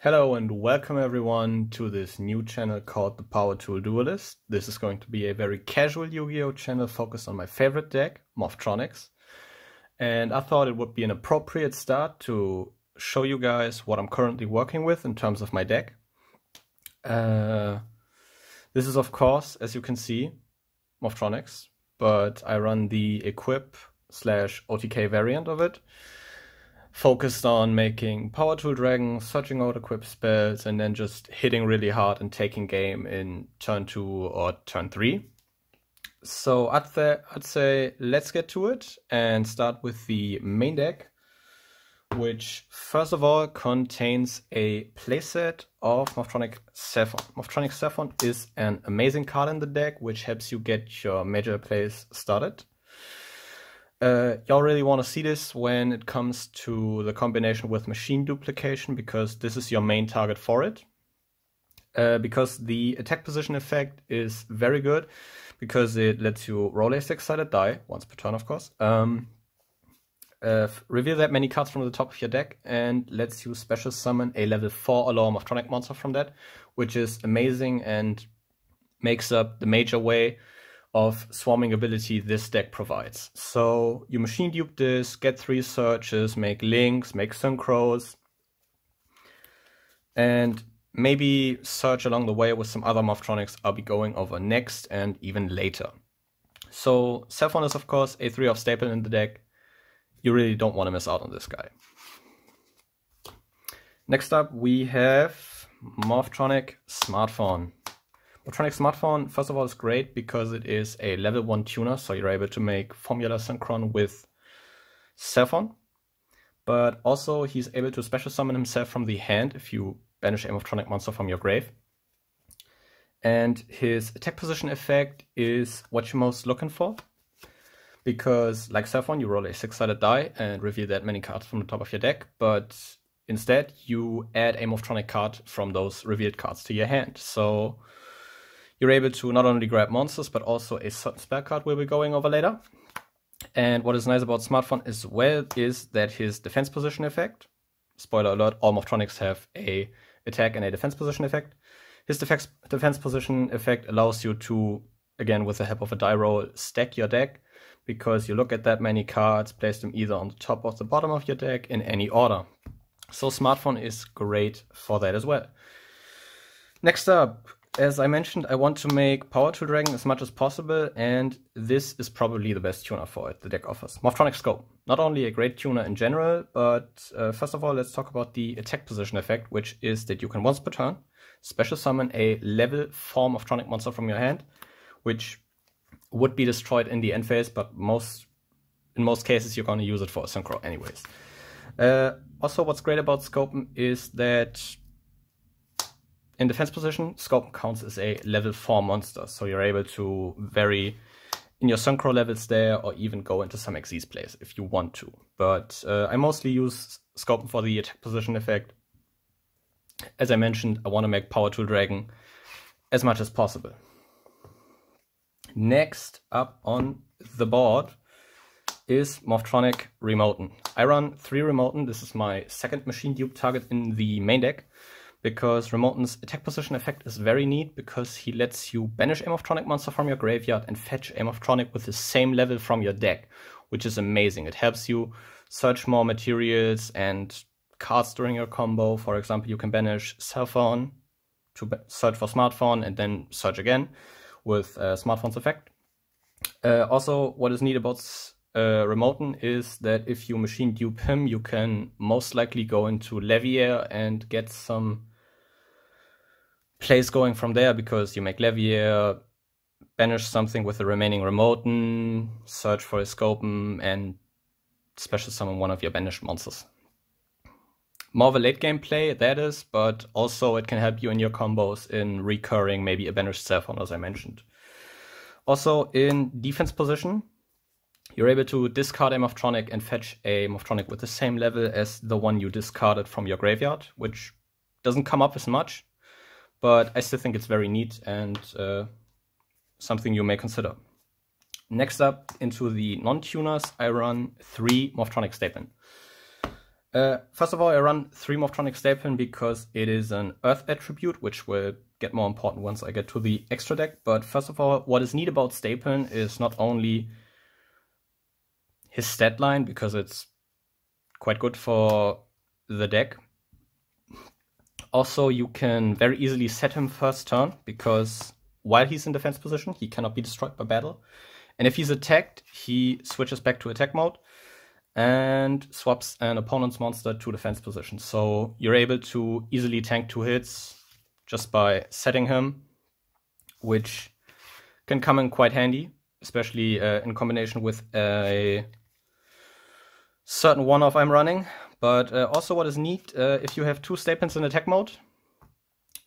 Hello and welcome everyone to this new channel called the Power Tool Duelist. This is going to be a very casual Yu-Gi-Oh channel focused on my favorite deck, Morphtronics. And I thought it would be an appropriate start to show you guys what I'm currently working with in terms of my deck. This is of course, as you can see, Morphtronics, but I run the Equip/OTK variant of it. Focused on making Power Tool Dragons, searching out equip spells, and then just hitting really hard and taking game in turn 2 or turn 3. So I'd say let's get to it and start with the main deck, which first of all contains a playset of Morphtronic Smartphone. Morphtronic Smartphone is an amazing card in the deck, which helps you get your major plays started. Y'all really want to see this when it comes to the combination with machine duplication, because this is your main target for it. Because the attack position effect is very good, because it lets you roll a 6-sided die, once per turn of course, reveal that many cards from the top of your deck, and lets you special summon a level 4 or lower Morphtronic monster from that, which is amazing and makes up the major way of swarming ability this deck provides. So you machine dupe this, get 3 searches, make links, make synchros, and maybe search along the way with some other Morphtronics I'll be going over next and even later. So Smartphone is of course a 3-off staple in the deck. You really don't want to miss out on this guy. Next up we have Morphtronic Smartphone. Morphtronic Smartphone, first of all, is great because it is a level 1 tuner, so you're able to make Formula Synchron with Smartphone. But also, he's able to special summon himself from the hand if you banish a Morphtronic monster from your grave. And his attack position effect is what you're most looking for, because like Smartphone, you roll a 6-sided die and reveal that many cards from the top of your deck, but instead you add a Morphtronic card from those revealed cards to your hand. So you're able to not only grab monsters, but also a certain spell card we'll be going over later. And what is nice about Smartphone as well is that his defense position effect, spoiler alert, all Morphtronics have a attack and a defense position effect. His defense position effect allows you to, again with the help of a die roll, stack your deck, because you look at that many cards, place them either on the top or the bottom of your deck in any order. So Smartphone is great for that as well. Next up, as I mentioned, I want to make Power Tool Dragon as much as possible, and this is probably the best tuner for it the deck offers. Morphtronic Scope. Not only a great tuner in general, but first of all, let's talk about the attack position effect, which is that you can once per turn special summon a level 4 Morphtronic monster from your hand, which would be destroyed in the end phase, but in most cases you're going to use it for a synchro anyways. Also, what's great about Scope is that in defense position, Scope counts as a level 4 monster, so you're able to vary in your synchro levels there, or even go into some Xyz plays if you want to. But I mostly use Scope for the attack position effect. As I mentioned, I want to make Power Tool Dragon as much as possible. Next up on the board is Morphtronic Remoten. I run 3 Remoten. This is my second machine dupe target in the main deck, because Remoten's attack position effect is very neat, because he lets you banish a Morphtronic monster from your graveyard and fetch a Morphtronic with the same level from your deck, which is amazing. It helps you search more materials and cards during your combo. For example, you can banish Cellphone to search for Smartphone and then search again with Smartphone's effect. Also, what is neat about Remoten is that if you machine dupe him, you can most likely go into Levier and get some plays going from there, because you make Levier, banish something with the remaining Remoten, search for a Scopen, and special summon one of your banished monsters. More of a late game play, that is, but also it can help you in your combos in recurring maybe a banished Cellphone, as I mentioned. Also in defense position, you're able to discard a Morphtronic and fetch a Morphtronic with the same level as the one you discarded from your graveyard, which doesn't come up as much, but I still think it's very neat and something you may consider. Next up, into the non-tuners, I run 3 Morphtronic Statement. First of all, I run 3 Morphtronic Stapling because it is an Earth attribute, which will get more important once I get to the extra deck. But first of all, what is neat about Stapling is not only his stat line, because it's quite good for the deck. Also, you can very easily set him first turn, because while he's in defense position, he cannot be destroyed by battle. And if he's attacked, he switches back to attack mode and swaps an opponent's monster to defense position. So you're able to easily tank 2 hits just by setting him, which can come in quite handy, especially in combination with a certain one-off I'm running. But also what is neat, if you have 2 Staplings in attack mode,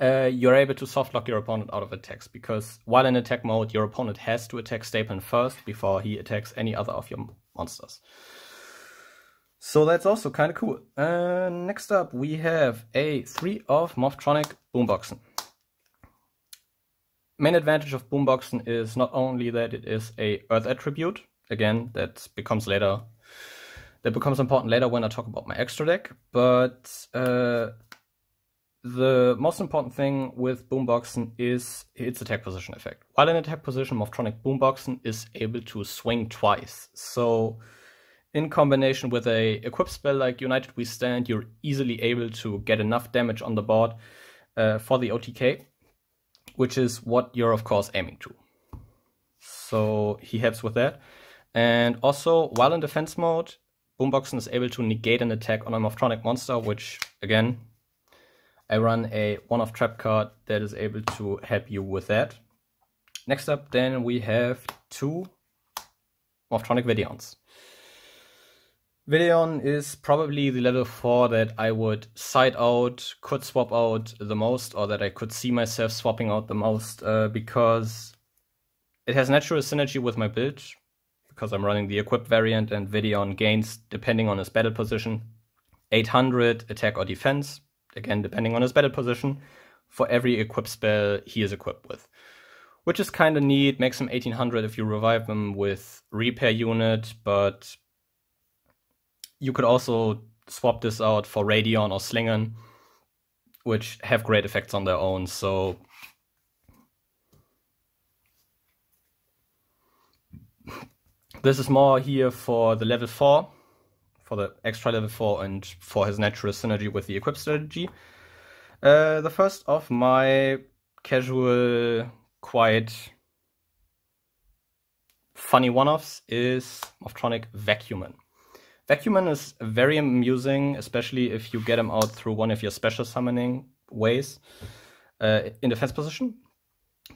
you're able to softlock your opponent out of attacks, because while in attack mode, your opponent has to attack Stapling first before he attacks any other of your monsters. So that's also kind of cool. Next up, we have a 3 of Morphtronic Boomboxen. Main advantage of Boomboxen is not only that it is a Earth attribute. Again, that becomes important later when I talk about my extra deck. But the most important thing with Boomboxen is its attack position effect. While in attack position, Morphtronic Boomboxen is able to swing twice. So in combination with a equipped spell like United We Stand, you're easily able to get enough damage on the board for the OTK, which is what you're of course aiming to. So he helps with that. And also, while in defense mode, Boomboxen is able to negate an attack on a Morphtronic monster, which again, I run a one-off trap card that is able to help you with that. Next up then we have 2 Morphtronic Videons. Videon is probably the level 4 that I would side out, could swap out the most, or that I could see myself swapping out the most, because it has natural synergy with my build, because I'm running the equipped variant, and Videon gains, depending on his battle position, 800 attack or defense, again depending on his battle position, for every equipped spell he is equipped with. Which is kind of neat, makes him 1800 if you revive him with repair unit, but you could also swap this out for Radion or Slingon, which have great effects on their own. So this is more here for the level 4, for the extra level 4, and for his natural synergy with the equip strategy. The first of my casual, quite funny one-offs is Morphtronic Vacuuman. Vacuuman is very amusing, especially if you get him out through one of your special summoning ways in defense position.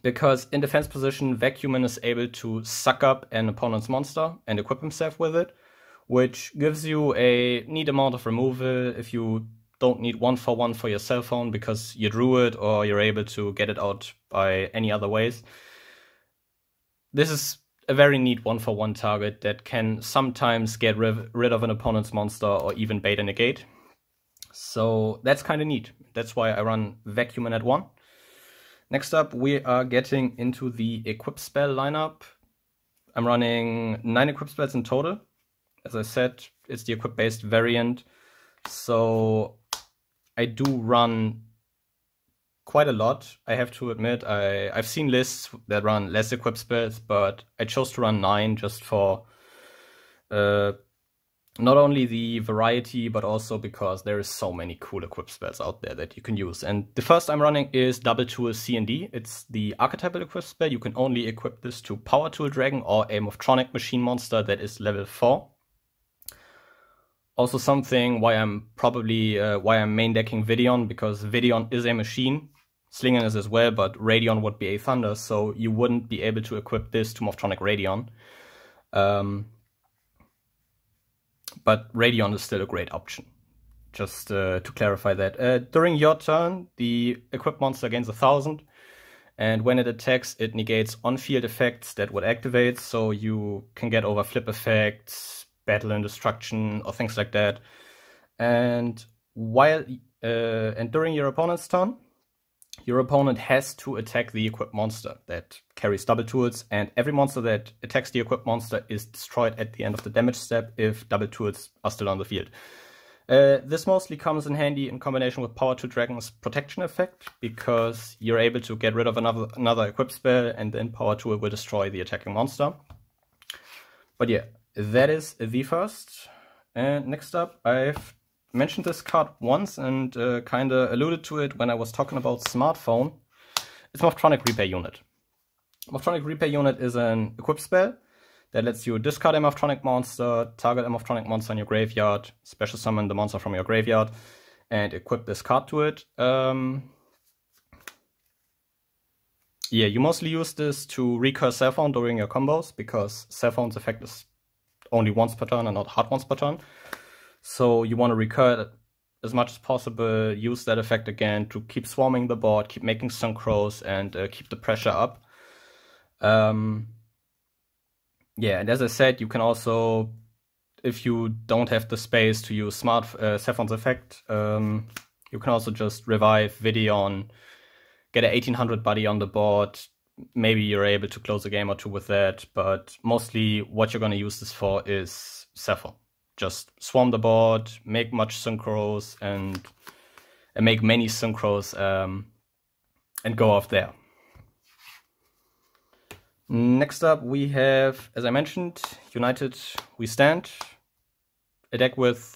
Because in defense position, Vacuuman is able to suck up an opponent's monster and equip himself with it, which gives you a neat amount of removal if you don't need 1-for-1 for your cell phone because you drew it or you're able to get it out by any other ways. This is a very neat 1-for-1 target that can sometimes get rid of an opponent's monster or even bait and negate. So that's kind of neat. That's why I run Vacuuman at 1. Next up, we are getting into the equip spell lineup. I'm running 9 equip spells in total. As I said, it's the equip-based variant. So I do run quite a lot, I have to admit. I've seen lists that run less equip spells, but I chose to run 9 just for not only the variety, but also because there is so many cool equip spells out there that you can use. And the first I'm running is Double Tool C&D. It's the archetypal equip spell. You can only equip this to Power Tool Dragon or a Morphtronic machine monster that is level 4. Also something why I'm main decking Videon, because Videon is a machine. Slingon is as well, but Radion would be a Thunder, so you wouldn't be able to equip this to Morphtronic Radion. But Radion is still a great option, just to clarify that. During your turn, the equipped monster gains 1000, and when it attacks, it negates on-field effects that would activate, so you can get over flip effects, battle and destruction, or things like that. And during your opponent's turn, your opponent has to attack the equipped monster that carries double tools, and every monster that attacks the equipped monster is destroyed at the end of the damage step if double tools are still on the field. This mostly comes in handy in combination with Power 2 Dragon's protection effect, because you're able to get rid of another equip spell, and then Power 2 will destroy the attacking monster. But yeah, that is the first. And next up, I've mentioned this card once and kinda alluded to it when I was talking about Smartphone. It's Morphtronic Repair Unit. Morphtronic Repair Unit is an equip spell that lets you discard a Morphtronic monster, target a Morphtronic monster in your graveyard, special summon the monster from your graveyard, and equip this card to it. Yeah, you mostly use this to recur Cellphone during your combos, because Cellphone's effect is only once per turn and not hard once per turn. So you want to recur it as much as possible, use that effect again to keep swarming the board, keep making synchros, and keep the pressure up. Yeah, and as I said, you can also, if you don't have the space to use Cellphone's effect, you can also just revive Videon, get an 1800 buddy on the board. Maybe you're able to close a game or two with that, but mostly what you're going to use this for is Cellphone. Just swarm the board, make much synchros, and make many synchros, and go off there. Next up we have, as I mentioned, United We Stand. A deck with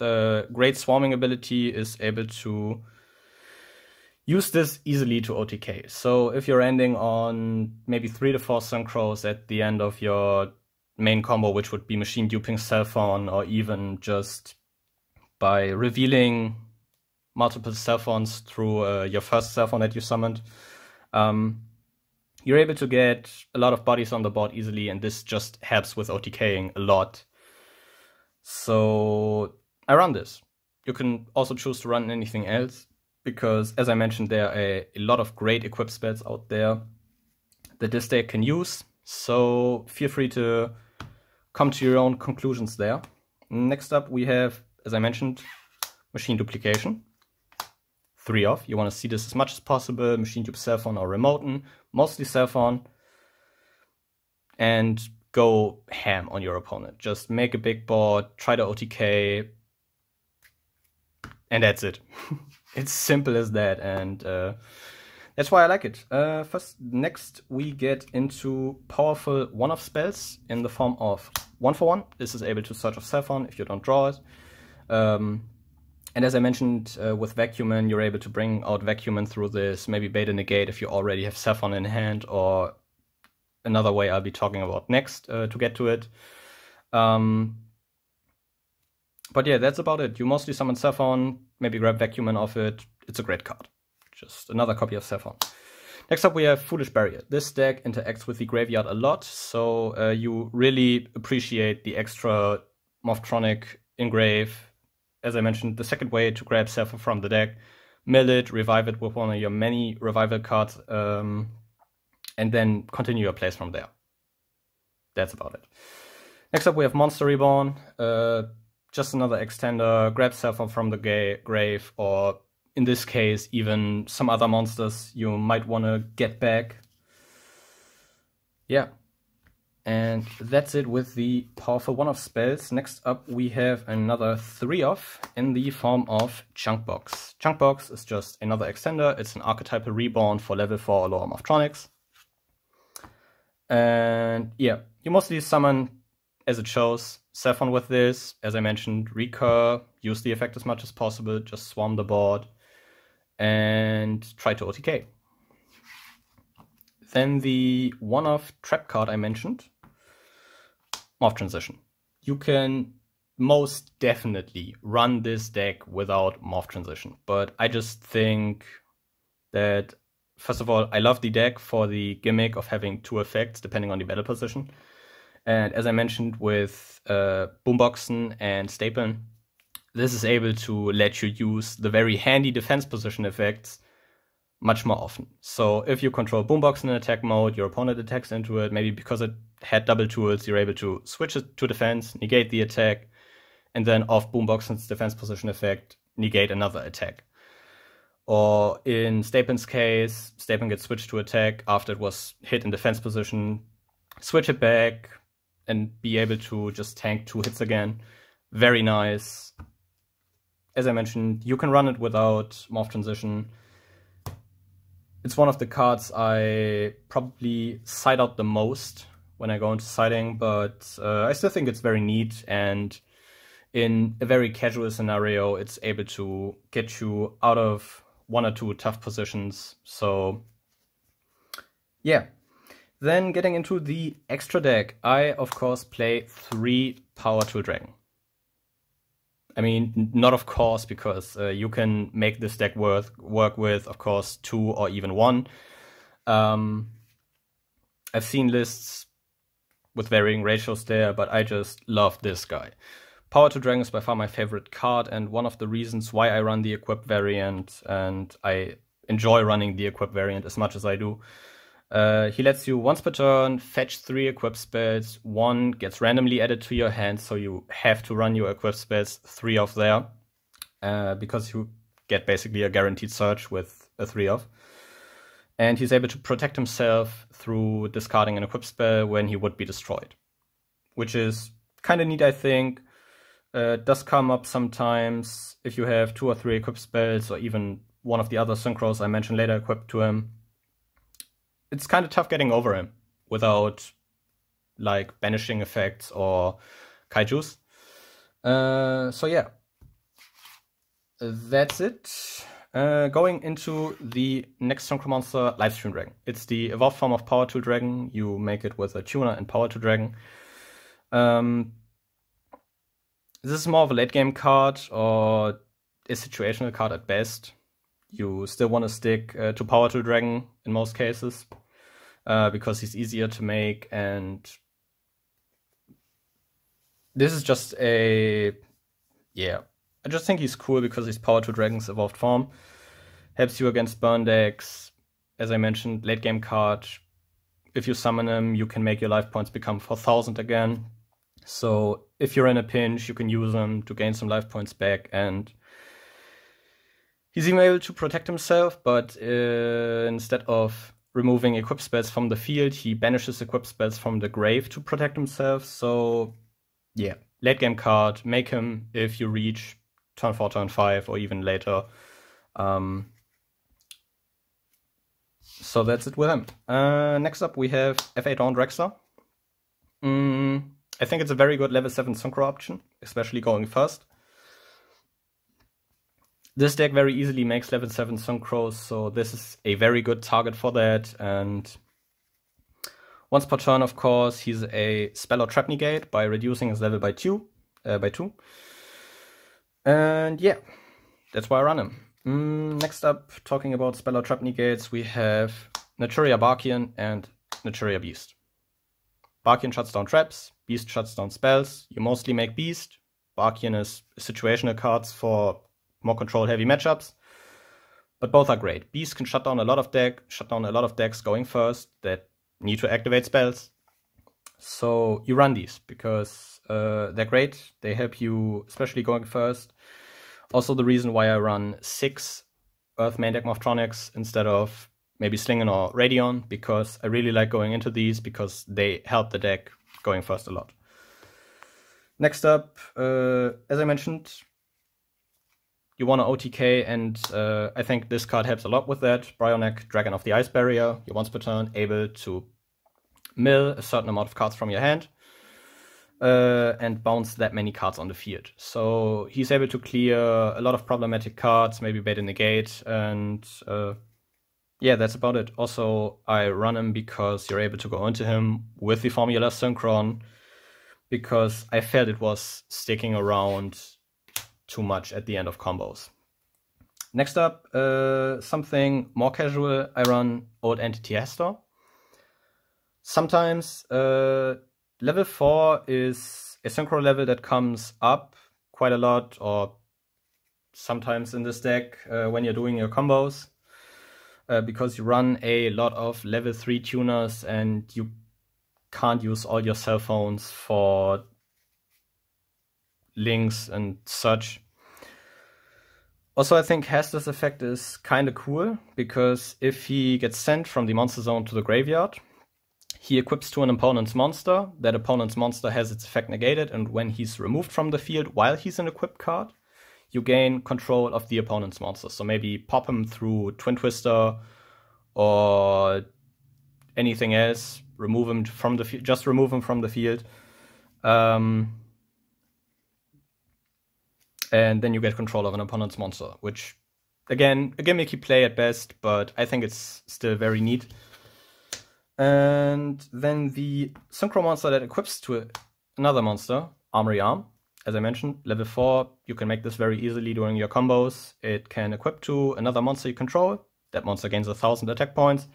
great swarming ability is able to use this easily to OTK. So if you're ending on maybe 3 to 4 synchros at the end of your main combo, which would be machine duping Cellphone, or even just by revealing multiple Cellphones through your first Cellphone that you summoned, you're able to get a lot of bodies on the board easily, and this just helps with OTKing a lot. So I run this. You can also choose to run anything else, because as I mentioned, there are a lot of great equip spells out there that this deck can use. So feel free to come to your own conclusions there. Next up we have, as I mentioned, Machine Duplication. 3 off. You want to see this as much as possible. Machine Dupe Cellphone or Remoten, mostly Cellphone, and go ham on your opponent. Just make a big board, try to OTK, and that's it. It's simple as that, and that's why I like it. Next we get into powerful one-off spells in the form of 1-for-1. This is able to search off Cellphone if you don't draw it. And as I mentioned, with Vacuumin, you're able to bring out Vacuumin through this, maybe beta negate if you already have Cellphone in hand, or another way I'll be talking about next to get to it. But yeah, that's about it. You mostly summon Cellphone, maybe grab Vacuumin off it. It's a great card. Just another copy of Cellphone. Next up we have Foolish Barrier. This deck interacts with the graveyard a lot, so you really appreciate the extra Morphtronic engrave. As I mentioned, the second way to grab Cellphone from the deck, mill it, revive it with one of your many revival cards, and then continue your plays from there. That's about it. Next up we have Monster Reborn. Just another extender, grab Cellphone from the grave, or in this case even some other monsters you might want to get back. Yeah. And that's it with the powerful one-off spells. Next up we have another 3-off in the form of Chunkbox. Chunkbox is just another extender. It's an archetypal reborn for level 4 or lower Morphtronics. And yeah, you mostly summon, as it shows, Cellphone with this. As I mentioned, recur, use the effect as much as possible, just swarm the board, and try to OTK. Then the one-off trap card I mentioned, Morph Transition. You can most definitely run this deck without Morph Transition, but I just think that, first of all, I love the deck for the gimmick of having 2 effects depending on the battle position. And as I mentioned with Boomboxen and Staplen, this is able to let you use the very handy defense position effects much more often. So if you control Boombox in attack mode, your opponent attacks into it, maybe because it had double tools, you're able to switch it to defense, negate the attack, and then off Boombox's defense position effect, negate another attack. Or in Staplen's case, Staplen gets switched to attack after it was hit in defense position, switch it back, and be able to just tank 2 hits again. Very nice. as I mentioned, you can run it without Morph Transition. It's one of the cards I probably side out the most when I go into siding, but I still think it's very neat, and in a very casual scenario, it's able to get you out of one or two tough positions. So yeah. Then getting into the extra deck, I of course play 3 Power Tool Dragon. I mean, not of course, because you can make this deck work with, of course, 2 or even 1. I've seen lists with varying ratios there, but I just love this guy. Power Tool Dragon is by far my favorite card, and one of the reasons why I run the Equip variant, and I enjoy running the Equip variant as much as I do. He lets you once per turn fetch 3 equip spells. 1 gets randomly added to your hand, so you have to run your equip spells 3 of there, because you get basically a guaranteed search with a 3 of. And he's able to protect himself through discarding an equip spell when he would be destroyed, which is kind of neat, I think. Does come up sometimes if you have 2 or 3 equip spells, or even one of the other synchros I mentioned later equipped to him. It's kind of tough getting over him without like banishing effects or kaijus. So yeah, that's it. Going into the next synchro monster, Livestream Dragon. It's the evolved form of Power Tool Dragon. You make it with a tuner and Power Tool Dragon. This is more of a late game card, or a situational card at best. You still want to stick to Power Tool Dragon in most cases, because he's easier to make, and this is just I just think he's cool because he's Power Tool Dragon's evolved form. Helps you against burn decks. As I mentioned, late game card. If you summon him, you can make your life points become 4,000 again. So if you're in a pinch, you can use him to gain some life points back, and he's even able to protect himself, but instead of removing equip spells from the field, he banishes equip spells from the grave to protect himself. So yeah, late game card, make him if you reach turn 4, turn 5, or even later. So that's it with him. Next up we have FA Dawn Drexler. I think it's a very good level 7 synchro option, especially going first. This deck very easily makes level 7 synchros, so this is a very good target for that. And once per turn, of course, he's a spell or trap negate by reducing his level by 2. And yeah, that's why I run him. Next up, talking about spell or trap negates, we have Naturia Barkian and Naturia Beast. Barkian shuts down traps, Beast shuts down spells. You mostly make Beast. Barkian is situational cards for more control-heavy matchups, but both are great. Beast can shut down a lot of decks going first that need to activate spells. So you run these because they're great. They help you, especially going first. Also the reason why I run 6 Earth main deck Morphtronics instead of maybe Slingen or Radion, because I really like going into these because they help the deck going first a lot. Next up, as I mentioned, you want an OTK, and I think this card helps a lot with that. Bryonek, Dragon of the Ice Barrier. You're once per turn able to mill a certain amount of cards from your hand and bounce that many cards on the field. So he's able to clear a lot of problematic cards, maybe bait and negate, and yeah, that's about it. Also, I run him because you're able to go into him with the Formula Synchron, because I felt it was sticking around too much at the end of combos. Next up, something more casual, I run Old Entity Hester. Sometimes level 4 is a synchro level that comes up quite a lot, or sometimes in this deck when you're doing your combos, because you run a lot of level 3 tuners and you can't use all your cell phones for links and such. Also, I think Hester's effect is kind of cool, because if he gets sent from the monster zone to the graveyard, he equips to an opponent's monster. That opponent's monster has its effect negated, and when he's removed from the field while he's an equipped card, you gain control of the opponent's monsters. So maybe pop him through Twin Twister or anything else. Remove him from the field. Just remove him from the field. And then you get control of an opponent's monster, which, again, a gimmicky play at best, but I think it's still very neat. And then the synchro monster that equips to another monster, Armory Arm. As I mentioned, level 4, you can make this very easily during your combos. It can equip to another monster you control. That monster gains 1000 attack points.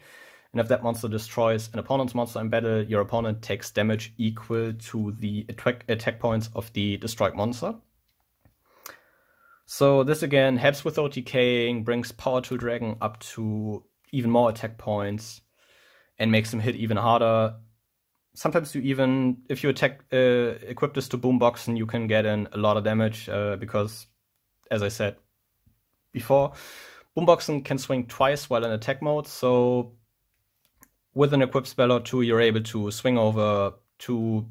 And if that monster destroys an opponent's monster in battle, your opponent takes damage equal to the attack points of the destroyed monster. So this again helps with OTKing, brings Power Tool Dragon up to even more attack points, and makes him hit even harder. Sometimes you even, if you equip this to Boomboxen, you can get in a lot of damage because, as I said before, Boomboxen can swing twice while in attack mode. So with an equipped spell or two, you're able to swing over 2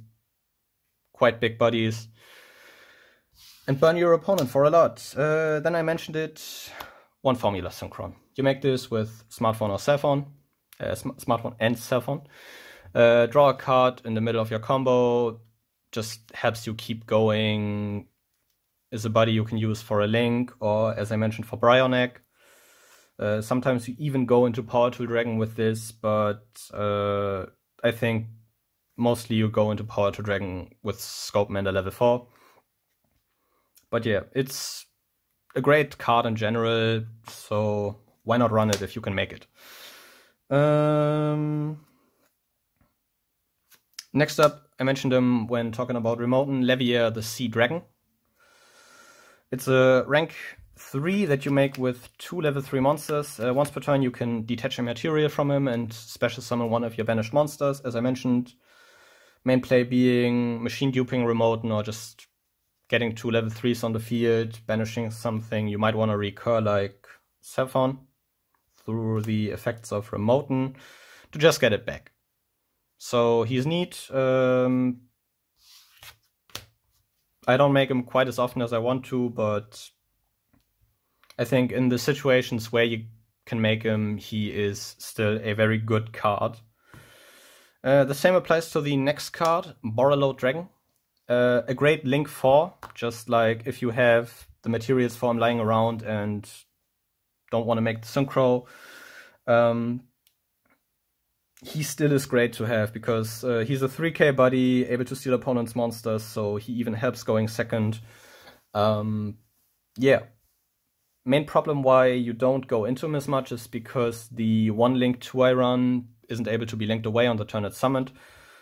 quite big bodies and burn your opponent for a lot. Then I mentioned it, one formula synchron. You make this with smartphone or cell phone, smartphone and cell phone. Draw a card in the middle of your combo, just helps you keep going. Is a buddy you can use for a link, or as I mentioned, for Bryoneck. Sometimes you even go into Power Tool Dragon with this, but I think mostly you go into Power Tool Dragon with Scope Mender level 4. But yeah, it's a great card in general, so why not run it if you can make it? Next up, I mentioned him when talking about Remoten, Levier the Sea Dragon. It's a rank 3 that you make with 2 level 3 monsters. Once per turn you can detach a material from him and special summon one of your banished monsters. As I mentioned, main play being machine duping Remoten or just getting 2 level 3s on the field, banishing something you might want to recur like cell phone through the effects of Remoten to just get it back. So he's neat. I don't make him quite as often as I want to, but I think in the situations where you can make him, he is still a very good card. The same applies to the next card, Borreload Dragon. A great link 4, just like if you have the materials for him lying around and don't want to make the synchro. He still is great to have because he's a 3k buddy, able to steal opponent's monsters, so he even helps going second. Yeah. Main problem why you don't go into him as much is because the 1 link 2 I run isn't able to be linked away on the turn it's summoned.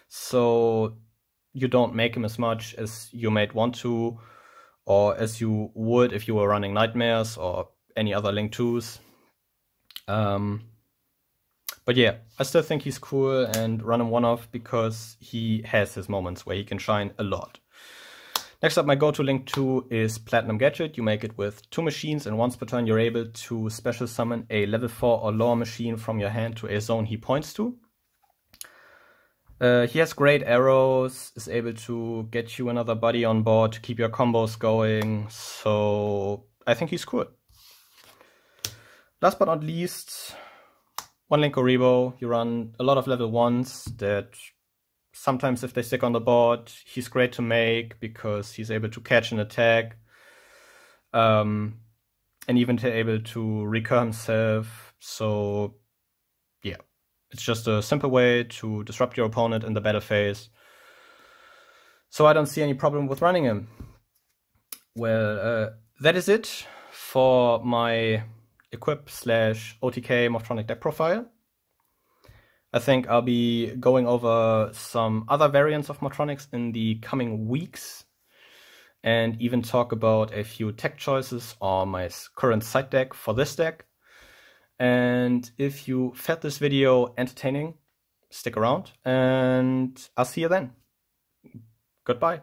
So you don't make him as much as you might want to, or as you would if you were running Nightmares or any other link 2s. But yeah, I still think he's cool and run him one-off because he has his moments where he can shine a lot. Next up, my go-to link 2 is Platinum Gadget. You make it with 2 machines, and once per turn you're able to special summon a level 4 or lower machine from your hand to a zone he points to. He has great arrows, is able to get you another buddy on board to keep your combos going, so I think he's cool. Last but not least, 1 link Rebo. You run a lot of level 1s that sometimes if they stick on the board, he's great to make because he's able to catch an attack, and even able to recur himself. So yeah, it's just a simple way to disrupt your opponent in the battle phase. So I don't see any problem with running him. Well, that is it for my equip/OTK Morphtronic deck profile. I think I'll be going over some other variants of Morphtronics in the coming weeks and even talk about a few tech choices on my current side deck for this deck. And if you found this video entertaining, stick around and I'll see you then. Goodbye.